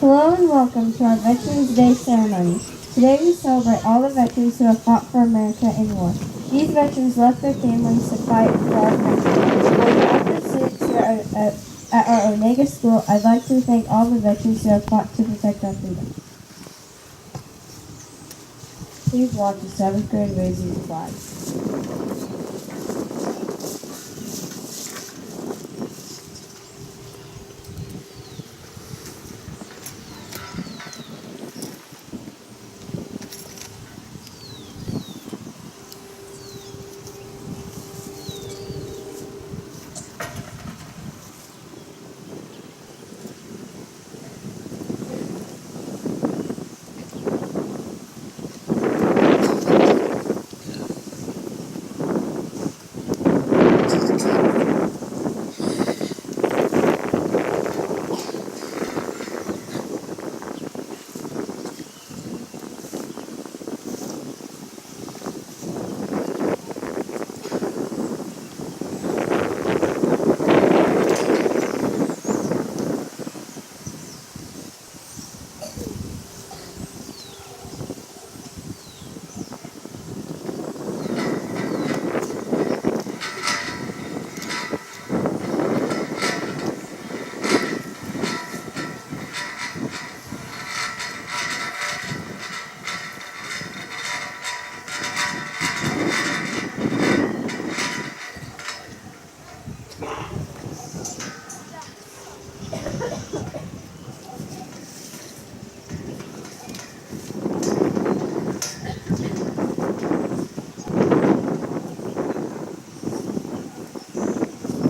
Hello and welcome to our Veterans Day ceremony. Today we celebrate all the veterans who have fought for America in war. These veterans left their families to fight for our country. On behalf of the students here at our Onega School, I'd like to thank all the veterans who have fought to protect our freedom. Please watch the 7th grade raising the flag.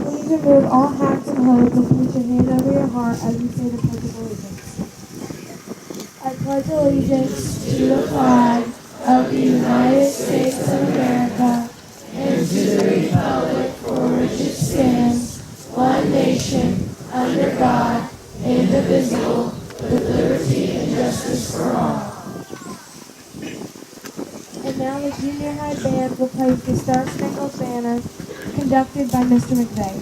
Please remove all hats and hoods and place your hand over your heart as you say the Pledge of Allegiance. I pledge allegiance to the flag of the United States of America and to the republic for which it stands, one nation, under God, indivisible, with liberty and justice for all. And now the junior high band will play the Star Spangled Banner, conducted by Mr. McVeigh.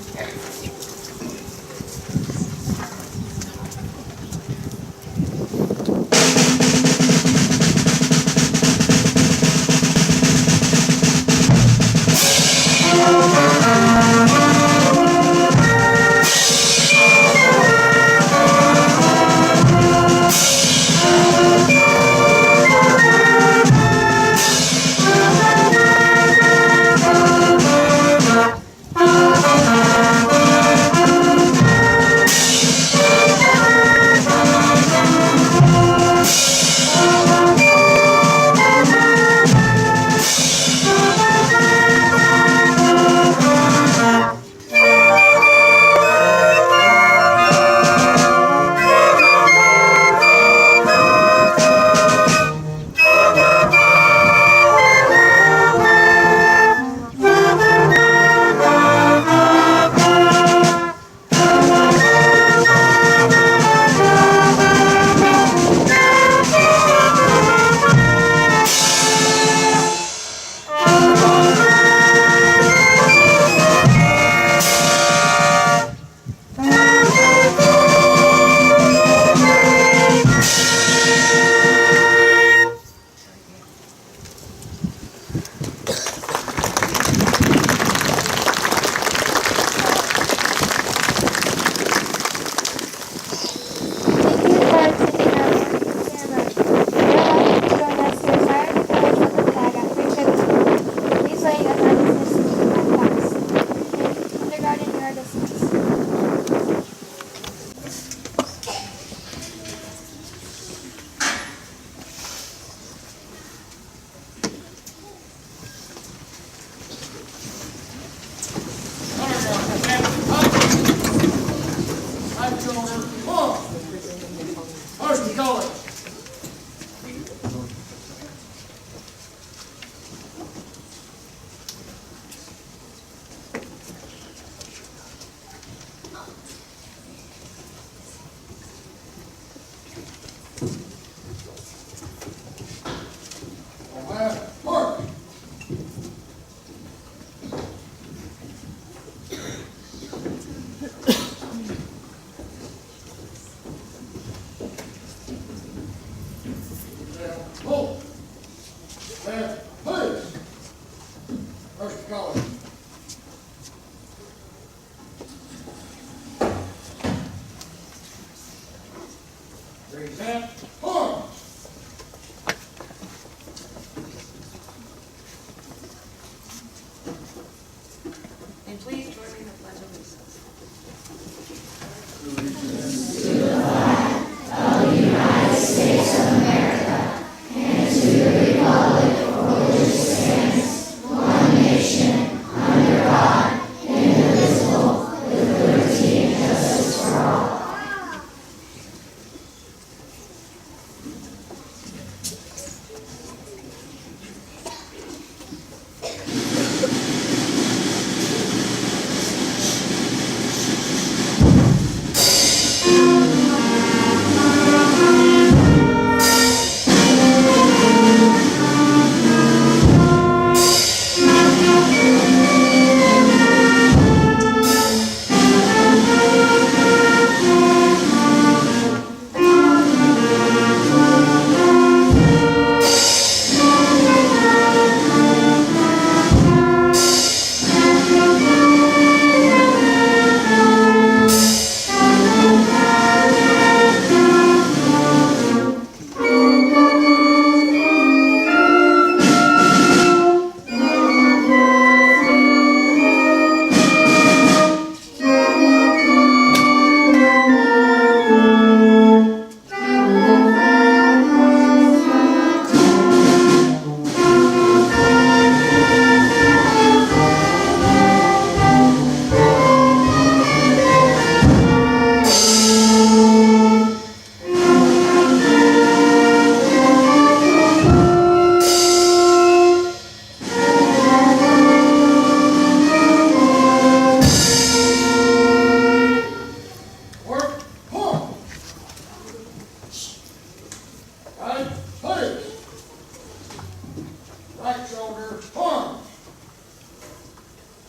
Right shoulder, forward.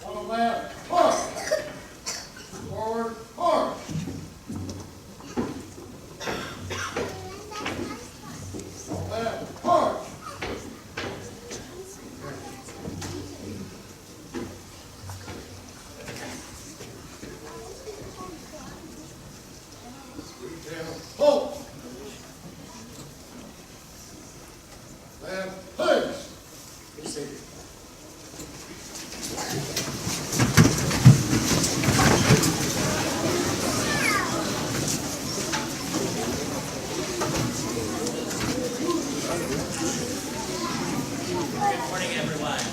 On the left, forward. Forward, forward. On left, forward. Sweet down, hold. Left, push. Be seated. Good morning, everyone,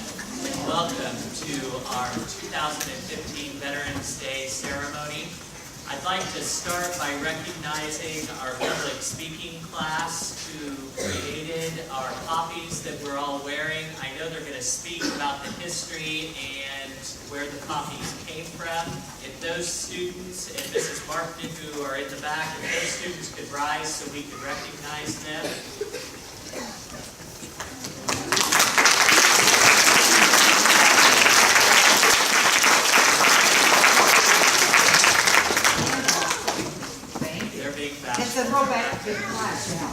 and welcome to our 2015 Veterans Day ceremony. I'd like to start by recognizing our public speaking class who created our copies that we're all wearing. I know they're going to speak about the history and where the copies came from. If those students and Mrs. Markman who are in the back, if those students could rise so we could recognize them. It's a throwback to the class now.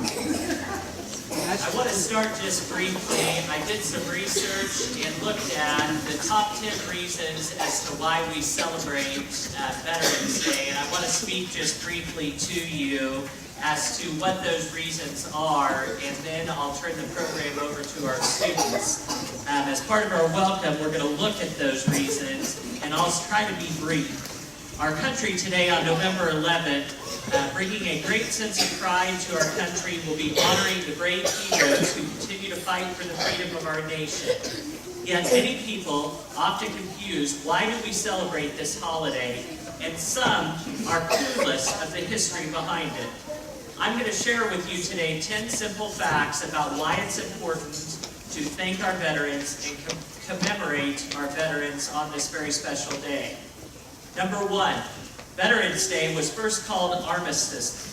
I want to start just briefly. I did some research and looked at the top 10 reasons as to why we celebrate Veterans Day, and I want to speak just briefly to you as to what those reasons are, and then I'll turn the program over to our students. As part of our welcome, we're going to look at those reasons, and I'll try to be brief. Our country today on November 11th, bringing a great sense of pride to our country, will be honoring the brave heroes who continue to fight for the freedom of our nation. Yet many people often confuse why do we celebrate this holiday, and some are clueless of the history behind it. I'm going to share with you today 10 simple facts about why it's important to thank our veterans and commemorate our veterans on this very special day. Number 1. Veterans Day was first called Armistice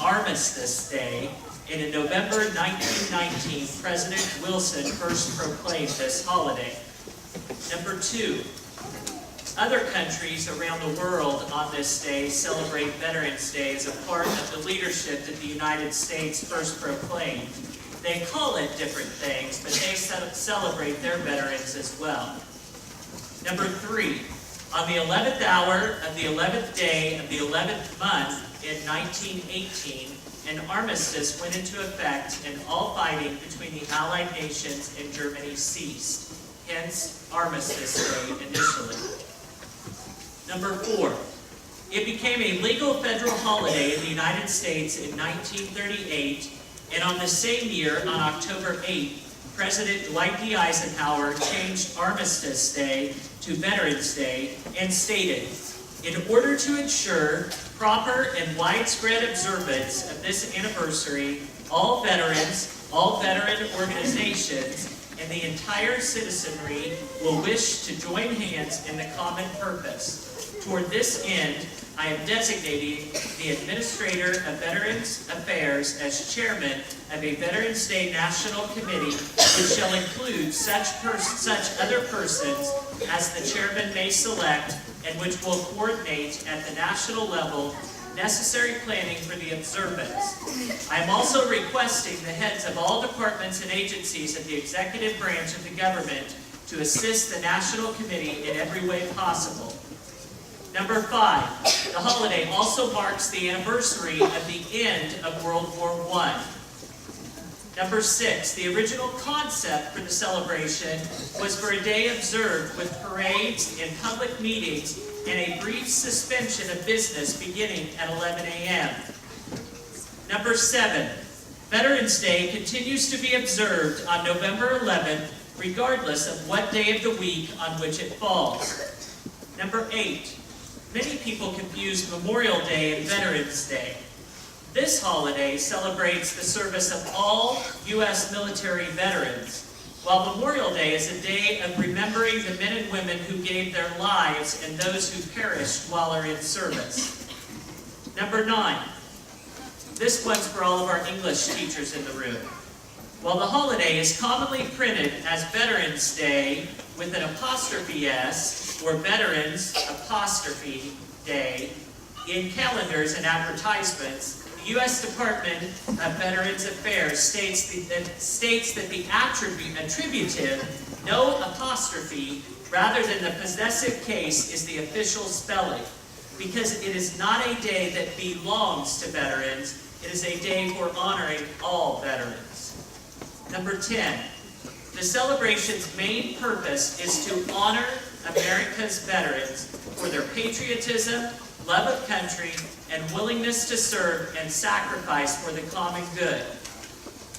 Day, and in November 1919, President Wilson first proclaimed this holiday. Number 2, other countries around the world on this day celebrate Veterans Day as a part of the leadership that the United States first proclaimed. They call it different things, but they celebrate their veterans as well. Number 3, on the 11th hour of the 11th day of the 11th month in 1918, an armistice went into effect and all fighting between the Allied nations and Germany ceased. Hence, Armistice Day initially. Number 4, it became a legal federal holiday in the United States in 1938, and on the same year, on October 8th, President Dwight D. Eisenhower changed Armistice Day to Veterans Day and stated, in order to ensure proper and widespread observance of this anniversary, all veterans, all veteran organizations, and the entire citizenry will wish to join hands in the common purpose. Toward this end, I am designating the Administrator of Veterans Affairs as Chairman of a Veterans Day National Committee, which shall include such other persons as the Chairman may select, and which will coordinate at the national level necessary planning for the observance. I am also requesting the heads of all departments and agencies of the executive branch of the government to assist the National Committee in every way possible. Number 5, the holiday also marks the anniversary of the end of World War I. Number 6, the original concept for the celebration was for a day observed with parades and public meetings and a brief suspension of business beginning at 11 a.m. Number 7, Veterans Day continues to be observed on November 11th, regardless of what day of the week on which it falls. Number 8, many people confuse Memorial Day and Veterans Day. This holiday celebrates the service of all U.S. military veterans, while Memorial Day is a day of remembering the men and women who gave their lives and those who perished while in service. Number 9. This one's for all of our English teachers in the room. While the holiday is commonly printed as Veterans Day with an apostrophe S or Veterans apostrophe Day in calendars and advertisements, the U.S. Department of Veterans Affairs states that the attributive, no apostrophe, rather than the possessive case is the official spelling, because it is not a day that belongs to veterans, it is a day for honoring all veterans. Number 10, the celebration's main purpose is to honor America's veterans for their patriotism, love of country, and willingness to serve and sacrifice for the common good.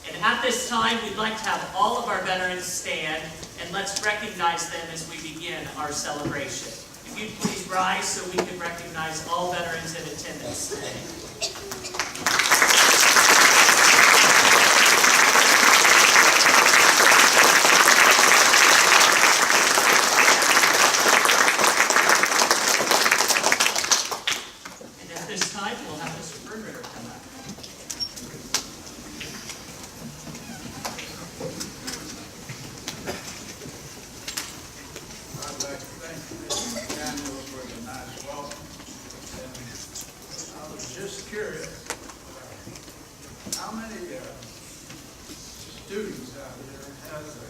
And at this time, we'd like to have all of our veterans stand, and let's recognize them as we begin our celebration. If you'd please rise so we can recognize all veterans in attendance today. Just curious, how many students out there has a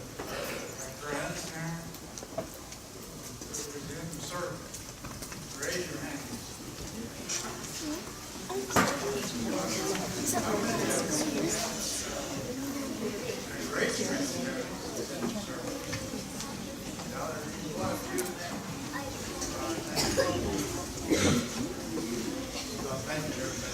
grandparent who was in service? Raise your hand. Raise your hand. Now, there's a lot of you. Thank you, everybody.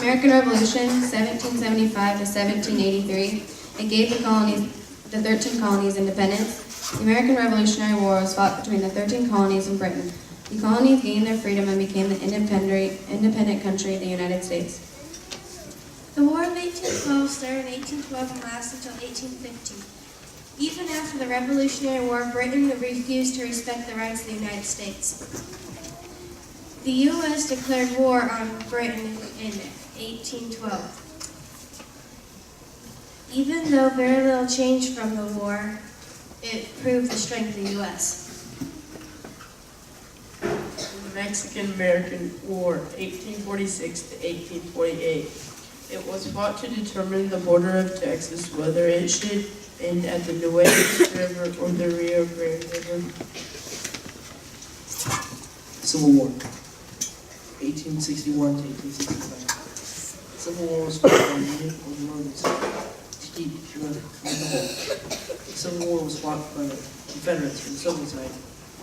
American Revolution, 1775 to 1783, it gave the 13 colonies independence. The American Revolutionary War was fought between the 13 colonies and Britain. The colonies gained their freedom and became the independent country of the United States. The War of 1812 started in 1812 and lasted until 1815. Even after the Revolutionary War, Britain refused to respect the rights of the United States. The U.S. declared war on Britain in 1812. Even though very little changed from the war, it proved the strength of the U.S. The Mexican-American War, 1846 to 1848. It was fought to determine the border of Texas, whether it should end at the Nueces River or the Rio Grande River. Civil War, 1861 to 1865. Civil War was fought by the Union of the Northern Side to keep the North from the whole. The Civil War was fought by the Confederates from the Southern side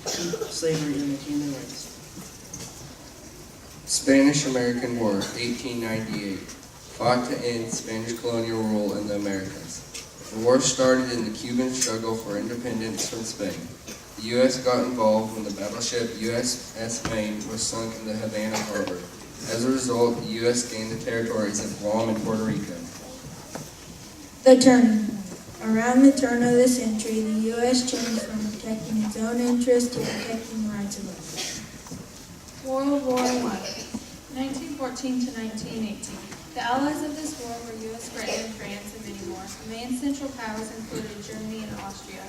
to keep slavery and maintain their rights. Spanish-American War, 1898, fought to end Spanish colonial rule in the Americas. The war started in the Cuban struggle for independence from Spain. The U.S. got involved when the battleship USS Maine was sunk in the Havana harbor. As a result, the U.S. gained the territories of Guam and Puerto Rico. The turning point. Around the turn of the century, the U.S. changed from protecting its own interests to protecting the rights of others. World War I, 1914 to 1918. The allies of this war were U.S., Britain, and France, and many more. The main central powers included Germany and Austria.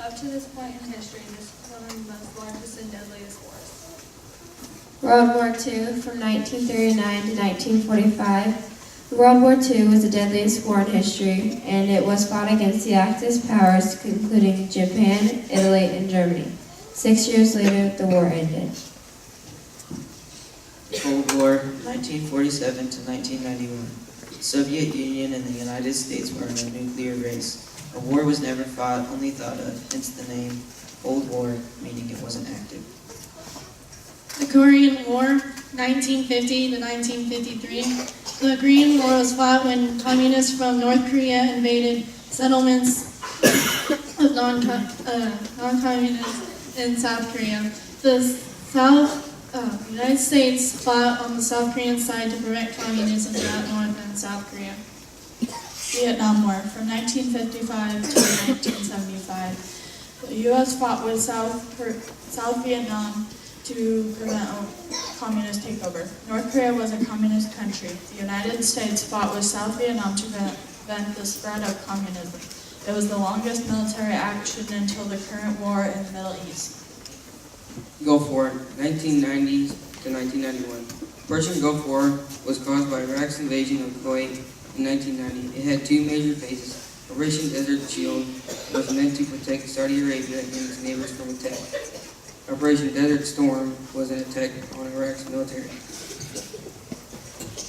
Up to this point in history, this was one of the most largest and deadliest wars. World War II, from 1939 to 1945. World War II was the deadliest war in history, and it was fought against the Axis powers, including Japan, Italy, and Germany. 6 years later, the war ended. Cold War, 1947 to 1991. The Soviet Union and the United States were in a nuclear race. A war was never fought, only thought of, hence the name Cold War, meaning it wasn't active. The Korean War, 1950 to 1953. The Korean War was fought when communists from North Korea invaded settlements of non-communists in South Korea. The United States fought on the South Korean side to prevent communism throughout North and South Korea. Vietnam War, from 1955 to 1975. The U.S. fought with South Vietnam to prevent a communist takeover. North Korea was a communist country. The United States fought with South Vietnam to prevent the spread of communism. It was the longest military action until the current war in the Middle East. Gulf War, 1990 to 1991. Persian Gulf War was caused by Iraq's invasion of Kuwait in 1990. It had two major phases. Operation Desert Shield was meant to protect Saudi Arabia and its neighbors from attack. Operation Desert Storm was an attack on Iraq's military.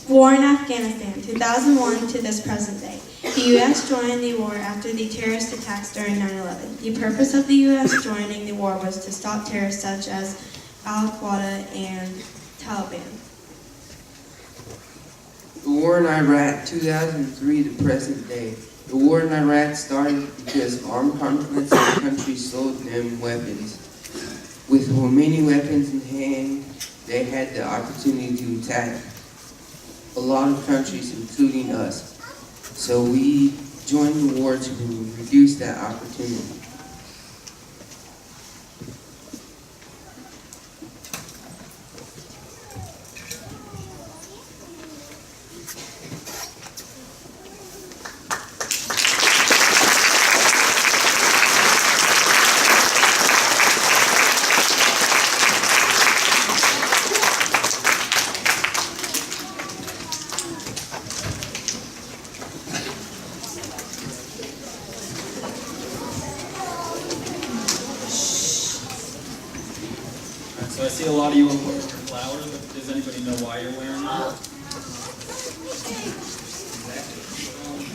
War in Afghanistan, 2001 to this present day. The U.S. joined the war after the terrorist attacks during 9/11. The purpose of the U.S. joining the war was to stop terrorists such as Al-Qaeda and Taliban. The war in Iraq, 2003 to present day. The war in Iraq started because armed conflicts in the country sold them weapons. With many weapons in hand, they had the opportunity to attack a lot of countries, including us. So we joined the war to reduce that opportunity. So I see a lot of you are wearing your flowers, but does anybody know why you're wearing them?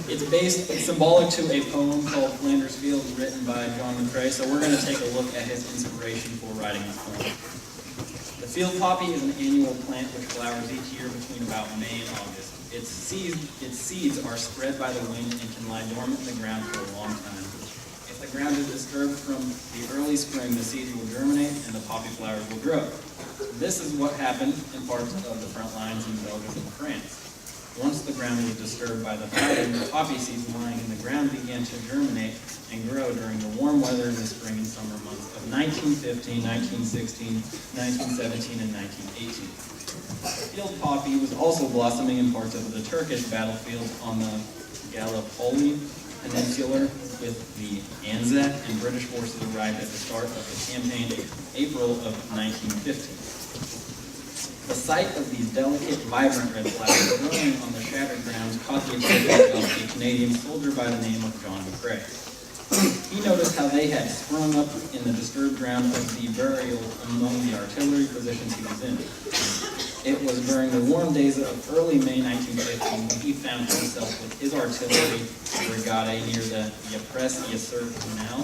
It's symbolic to a poem called Flanders Field, written by John McCrae. So we're going to take a look at his inspiration for writing this poem. The field poppy is an annual plant which flowers each year between about May and August. Its seeds are spread by the wind and can lie dormant in the ground for a long time. If the ground is disturbed from the early spring, the seeds will germinate and the poppy flowers will grow. This is what happened in parts of the front lines in Belgium and France. Once the ground was disturbed by the fighting, the poppy seeds lying in the ground began to germinate and grow during the warm weather in the spring and summer months of 1915, 1916, 1917, and 1918. The field poppy was also blossoming in parts of the Turkish battlefield on the Gallipoli Peninsula, with the Anzac and British forces arrived at the start of the campaign in April of 1915. The sight of these delicate, vibrant red flowers growing on the shattered grounds caught the attention of a Canadian soldier by the name of John McCrae. He noticed how they had sprung up in the disturbed ground of the burial among the artillery positions he was in. It was during the warm days of early May 1915 when he found himself with his artillery brigade near the Ypres-Yser Canal.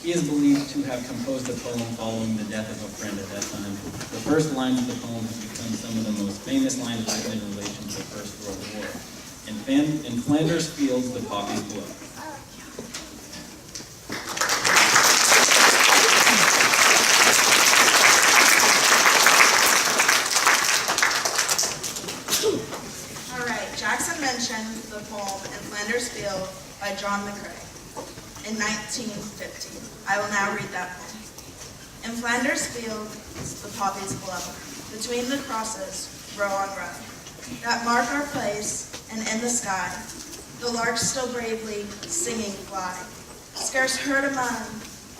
He is believed to have composed a poem following the death of a friend at that time. The first lines of the poem have become some of the most famous lines written in relation to the First World War. In Flanders fields the poppies blow. All right, Jackson mentioned the poem In Flanders Field by John McCrae in 1915. I will now read that poem. In Flanders fields the poppies blow, between the crosses, row on row, that mark our place, and in the sky, the larks still bravely singing fly, scarce heard among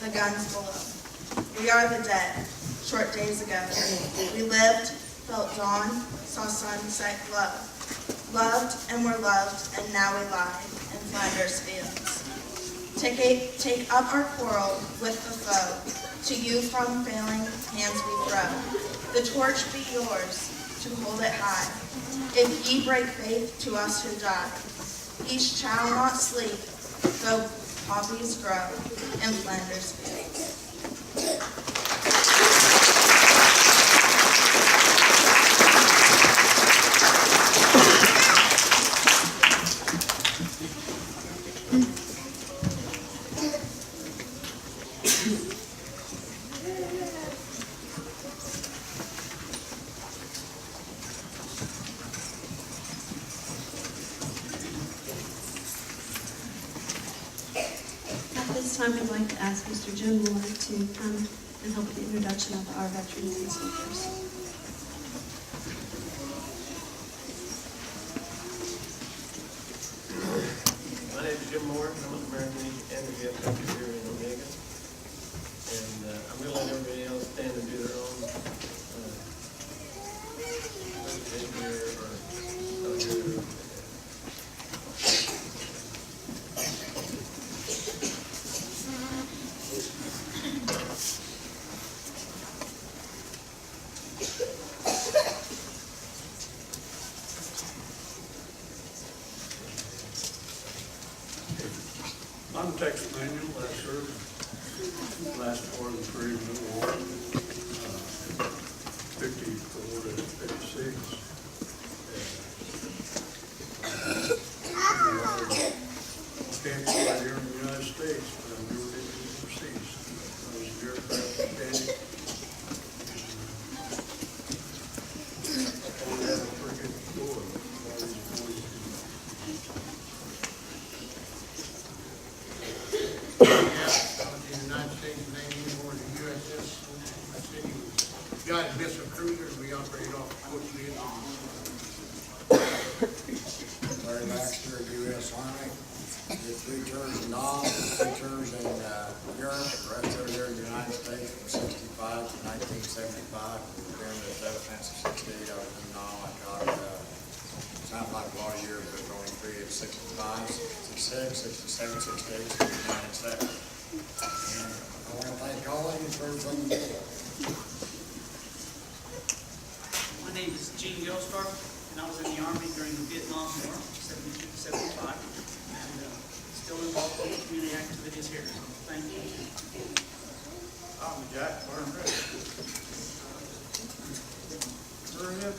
the guns below. We are the dead, short days ago. We lived, felt dawn, saw sunset glow, loved and were loved, and now we lie in Flanders fields. Take up our quarrel with the foe, to you from failing hands we throw. The torch be yours, to hold it high. If ye break faith to us who die, ye shall not sleep, though poppies grow in Flanders fields. At this time, I'd like to ask Mr. Jim Moore to come and help with the introduction of our veterans and soldiers. My name is Jim Moore. I'm an American Legion and the VFW here in Omega. And I'm going to let everybody else stand and do their own presentation here or I'm Texas Manual, I served last part of the Korean War, 54 to 56. Camped right here in the United States, but I've never been overseas. I was an aircraft mechanic. I had a pretty good story about these boys. The United States Navy or the USS. I said he was got a missile cruiser. We operated off Fort Vietnam. Larry Baxter, U.S. Army. Did 3 tours in Nam, 3 tours in Europe, the rest over there in the United States from 65 to 1975. During the defense of 68, I was in Nam. I got sounds like a lot of years, but only 3 at 65, 66, 67, 68, 69, 7. And I want to thank all of you for everything you did. My name is Gene Gilstar, and I was in the Army during the Vietnam War, 72 to 75, and still involved in community activities here. So thank you. I'm Jack Barnett. Hurry up.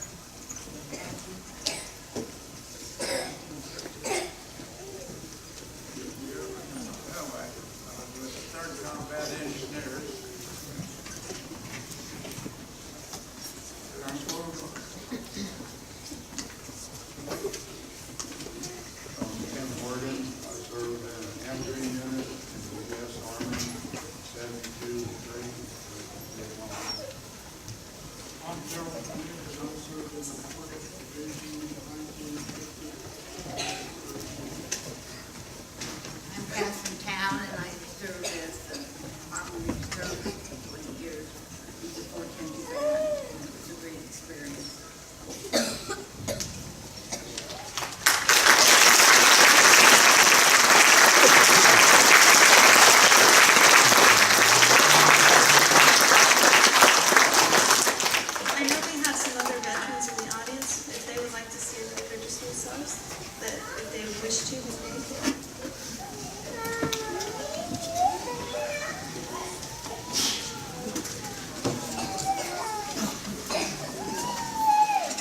Anyway, with the 3rd Combat Engineers. Ken Morgan, I served in an M3 unit in the U.S. Army, 72 to 3. I'm Gerald Peters, I served in the 4th Division, 1950. I'm Catherine Town, and I served as the Army Reserve for 20 years before Kentucky Band. It was a great experience. I know we have some other veterans in the audience, if they would like to stand and introduce themselves, that if they wish to, they may.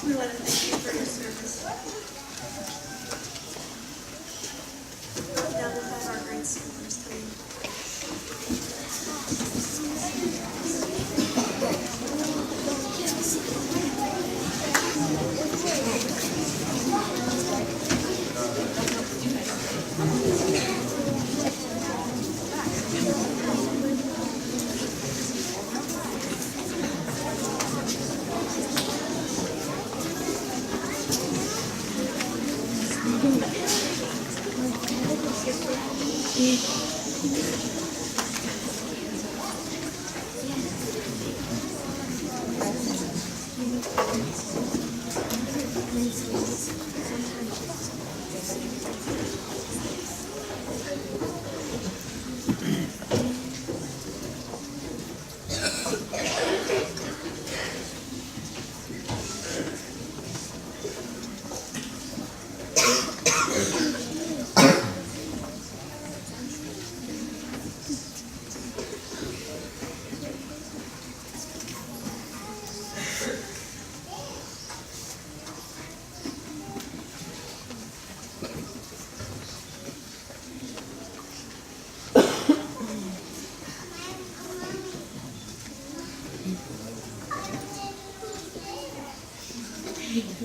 We want to thank you for your service. Now we'll have our great singers coming.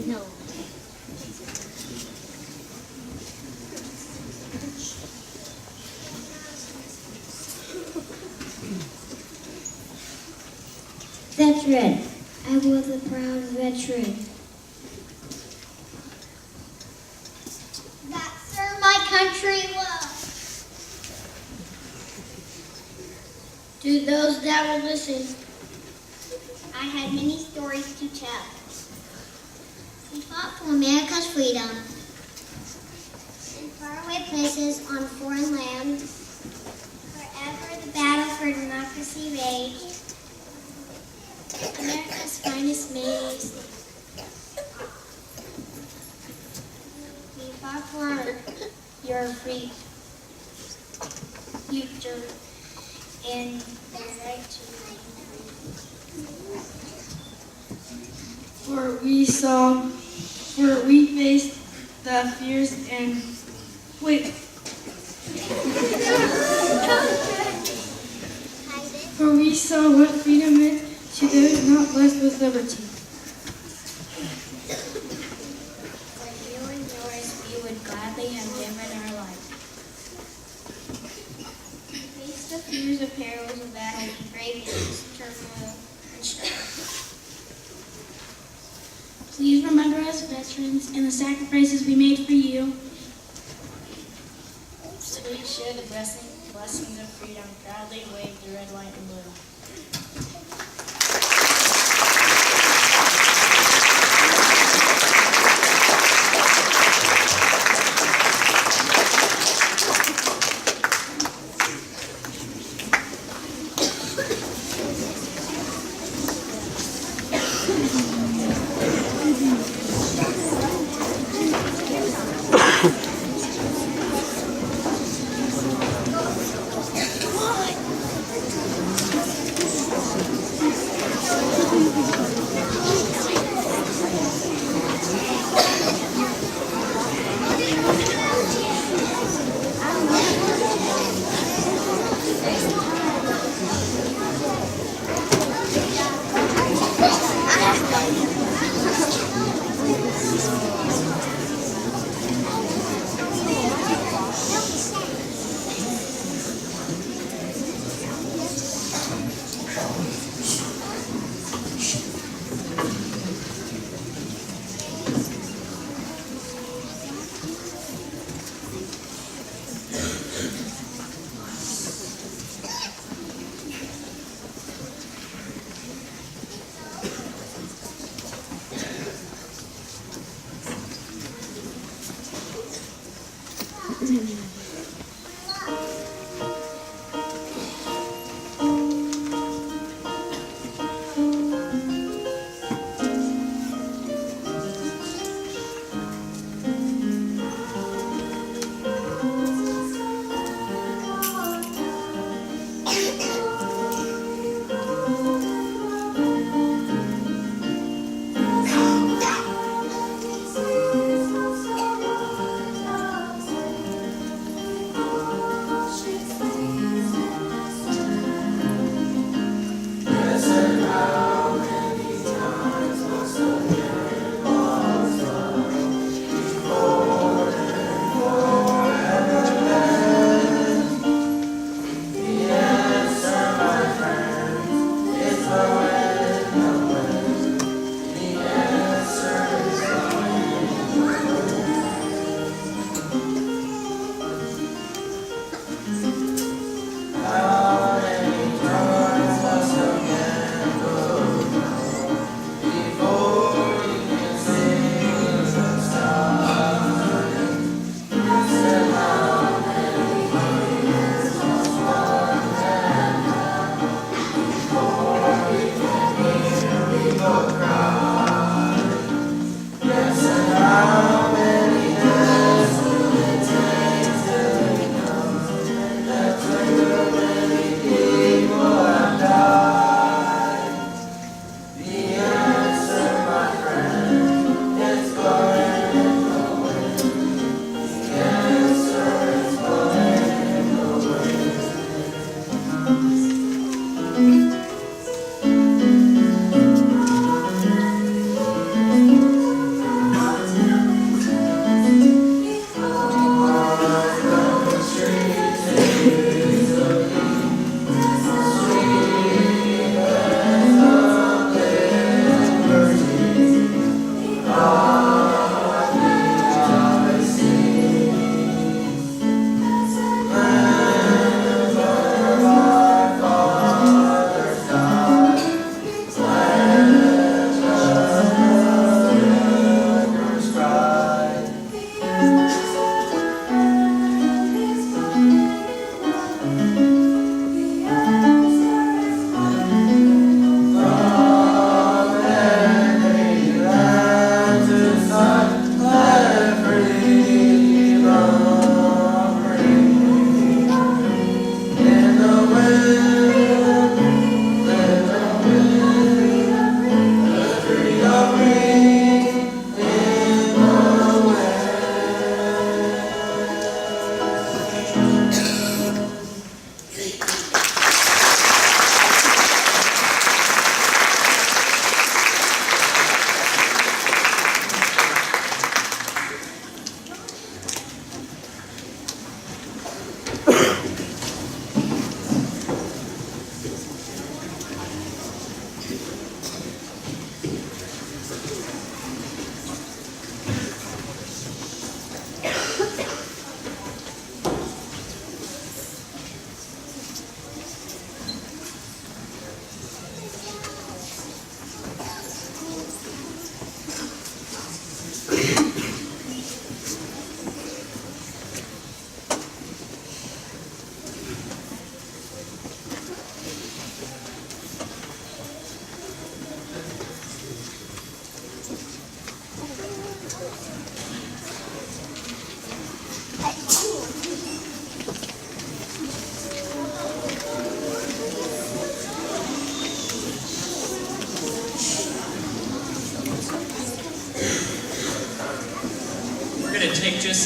No. Veteran. I was a proud veteran. That served my country well. To those that will listen, I had many stories to tell. We fought for America's freedom in faraway places on foreign land. Forever the battle for democracy raged. America's finest maids. We fought for your free future and your right to For we faced the fears and For we saw what freedom is to those not blessed with liberty. For you and yours we would gladly have given our life. We faced the fears of perils of battle, bravest turmoil, and strife. Please remember us veterans and the sacrifices we made for you. So we share the blessings of freedom, proudly wave the red, white, and blue.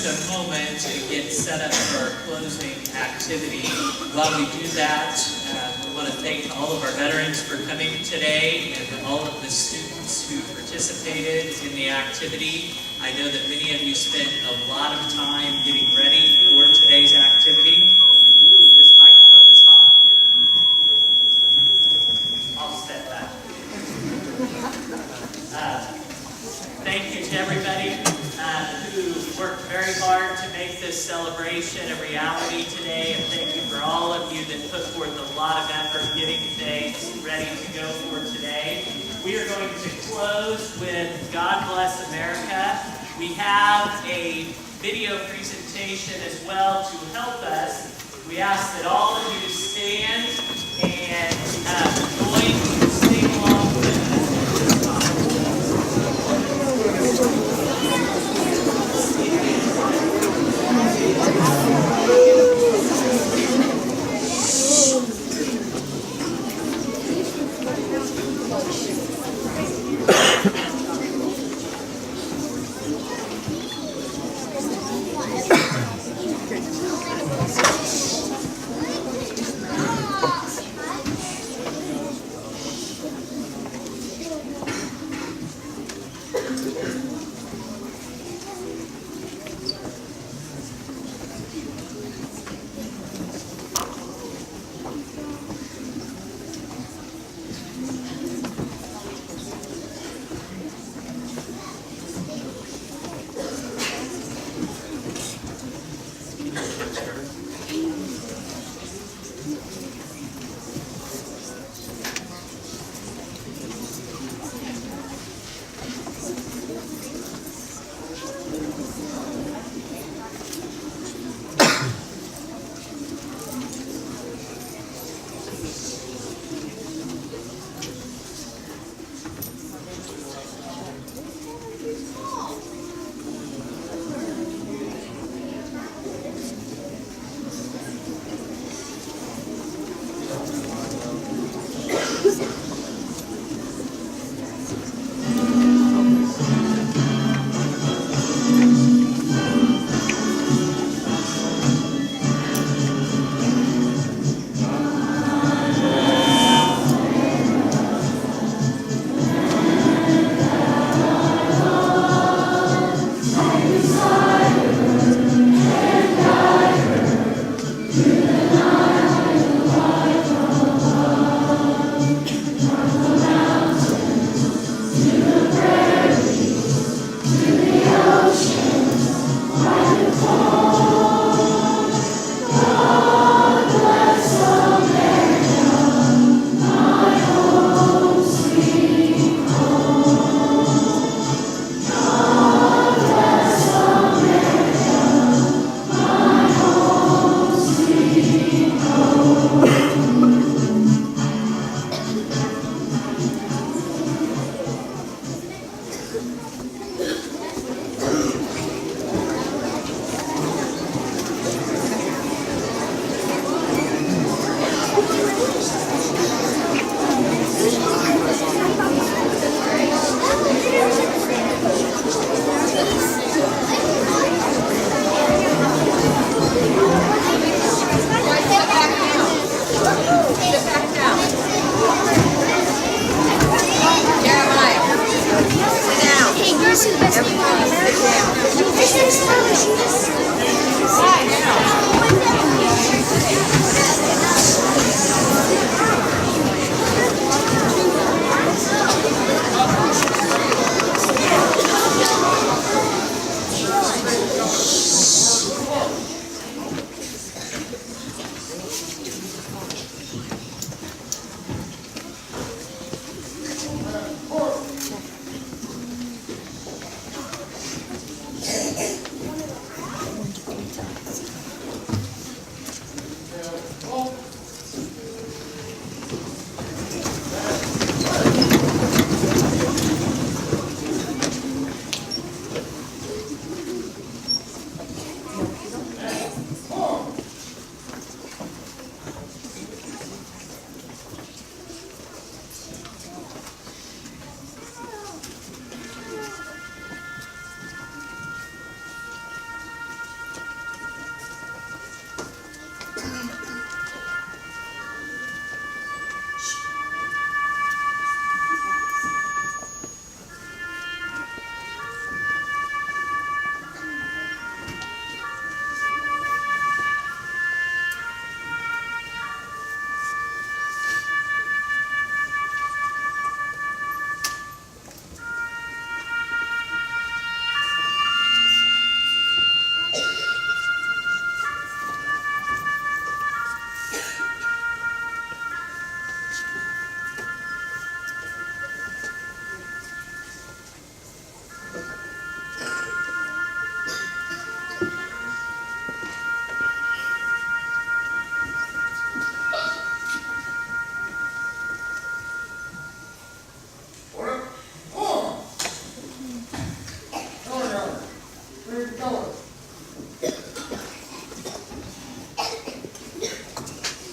just a moment to get set up for our closing activity. While we do that, we want to thank all of our veterans for coming today and all of the students who participated in the activity. I know that many of you spent a lot of time getting ready for today's activity. Ooh, this microphone is hot. I'll step back. Thank you to everybody who worked very hard to make this celebration a reality today, and thank you for all of you that put forth a lot of effort getting things ready to go for today. We are going to close with God Bless America. We have a video presentation as well to help us. We ask that all of you stand and join to sing along with us.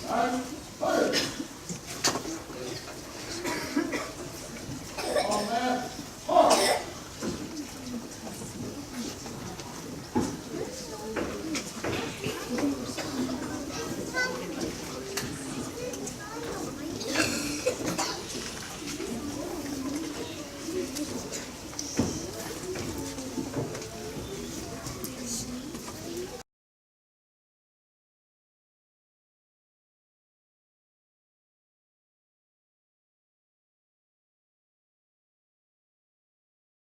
Time, fire.